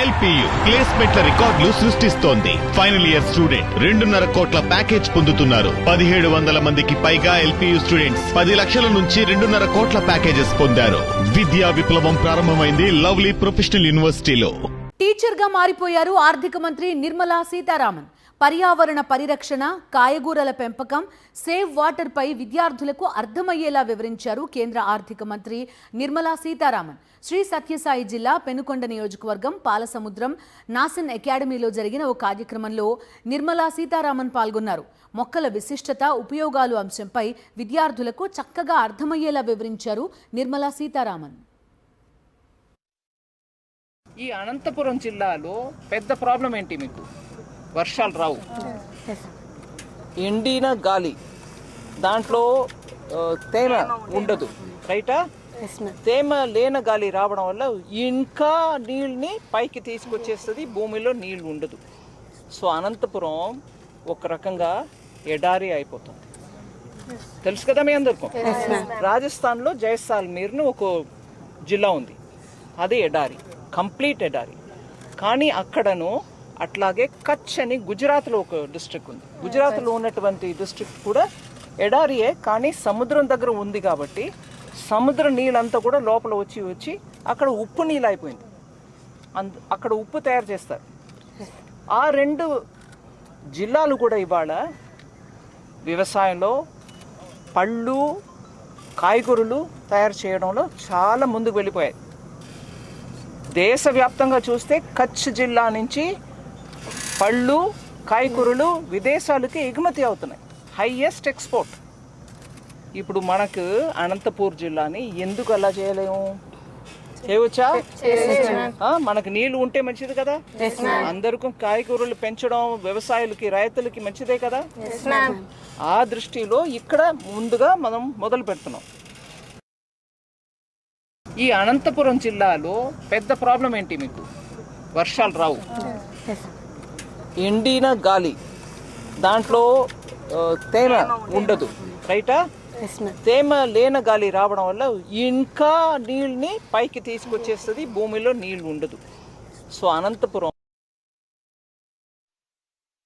LPU ప్లేస్మెంట్ల రికార్డులు సృష్టిస్తోంది. Final year student 2.5 కోట్ల ప్యాకేజ్ పొందుతున్నారు. 1700 మందికి పైగా ఎల్పియు స్టూడెంట్స్ 10 లక్షల నుంచి 2.5 కోట్ల ప్యాకేజెస్ పొందారు. విద్యా విప్లవం ప్రారంభమైంది లవ్లీ ప్రొఫెషనల్ యూనివర్సిటీలో. టీచర్ గా మారిపోయారు ఆర్థిక మంత్రి నిర్మలా సీతారామన్. పర్యావరణ పరిరక్షణ, కాయగూరల పెంపకం, సేవ్ వాటర్ పై విద్యార్థులకు అర్థమయ్యేలా వివరించారు కేంద్ర ఆర్థిక మంత్రి నిర్మలా సీతారామన్. శ్రీ సత్యసాయి జిల్లా పెనుకొండ నియోజకవర్గం పాలసముద్రం నాసిన్ అకాడమీలో జరిగిన ఓ కార్యక్రమంలో నిర్మలా సీతారామన్ పాల్గొన్నారు. మొక్కల విశిష్టత, ఉపయోగాలు అంశంపై విద్యార్థులకు చక్కగా అర్థమయ్యేలా వివరించారు నిర్మలా సీతారామన్. ఈ అనంతపురం జిల్లాలో పెద్ద ప్రాబ్లం ఏంటి? మీకు వర్షాలు రావు, ఎండిన గాలి, దాంట్లో తేమ ఉండదు, రైటా? తేమ లేని గాలి రావడం వల్ల ఇంకా నీళ్ళని పైకి తీసుకొచ్చేస్తుంది, భూమిలో నీళ్ళు ఉండదు. సో అనంతపురం ఒక రకంగా ఎడారి అయిపోతుంది. తెలుసు కదా మీ అందరికీ. రాజస్థాన్లో జైసాల్మీర్ను ఒక జిల్లా ఉంది, అది ఎడారి, కంప్లీట్ ఎడారి. కానీ అక్కడను అట్లాగే కచ్ అని గుజరాత్లో ఒక డిస్ట్రిక్ట్ ఉంది. గుజరాత్లో ఉన్నటువంటి డిస్ట్రిక్ట్ కూడా ఎడారియే, కానీ సముద్రం దగ్గర ఉంది కాబట్టి సముద్ర నీళ్ళంతా కూడా లోపల వచ్చి అక్కడ ఉప్పు నీళ్ళు అయిపోయింది. అక్కడ ఉప్పు తయారు చేస్తారు. ఆ 2 జిల్లాలు కూడా ఇవాళ వ్యవసాయంలో పళ్ళు, కాయగూరలు తయారు చేయడంలో చాలా ముందుకు వెళ్ళిపోయాయి. దేశవ్యాప్తంగా చూస్తే కచ్ జిల్లా నుంచి పళ్ళు, కాయగూరలు విదేశాలకి ఎగుమతి అవుతున్నాయి, హైయెస్ట్ ఎక్స్పోర్ట్. ఇప్పుడు మనకు అనంతపూర్ జిల్లాని ఎందుకు అలా చేయలేము? చేయవచ్చా? మనకు నీళ్లు ఉంటే మంచిది కదా. అందరికీ కాయగూరలు పెంచడం వ్యవసాయాలకి, రైతులకి మంచిదే కదా. ఆ దృష్టిలో ఇక్కడ ముందుగా మనం మొదలు పెడుతున్నాం. ఈ అనంతపురం జిల్లాలో పెద్ద ప్రాబ్లం ఏంటి? మీకు వర్షాలు రావు, ఎండిన గాలి, దాంట్లో తేమ ఉండదు, రైటా? తేమ లేని గాలి రావడం వల్ల ఇంకా నీళ్ళని పైకి తీసుకొచ్చేస్తుంది, భూమిలో నీళ్ళు ఉండదు. సో అనంతపురం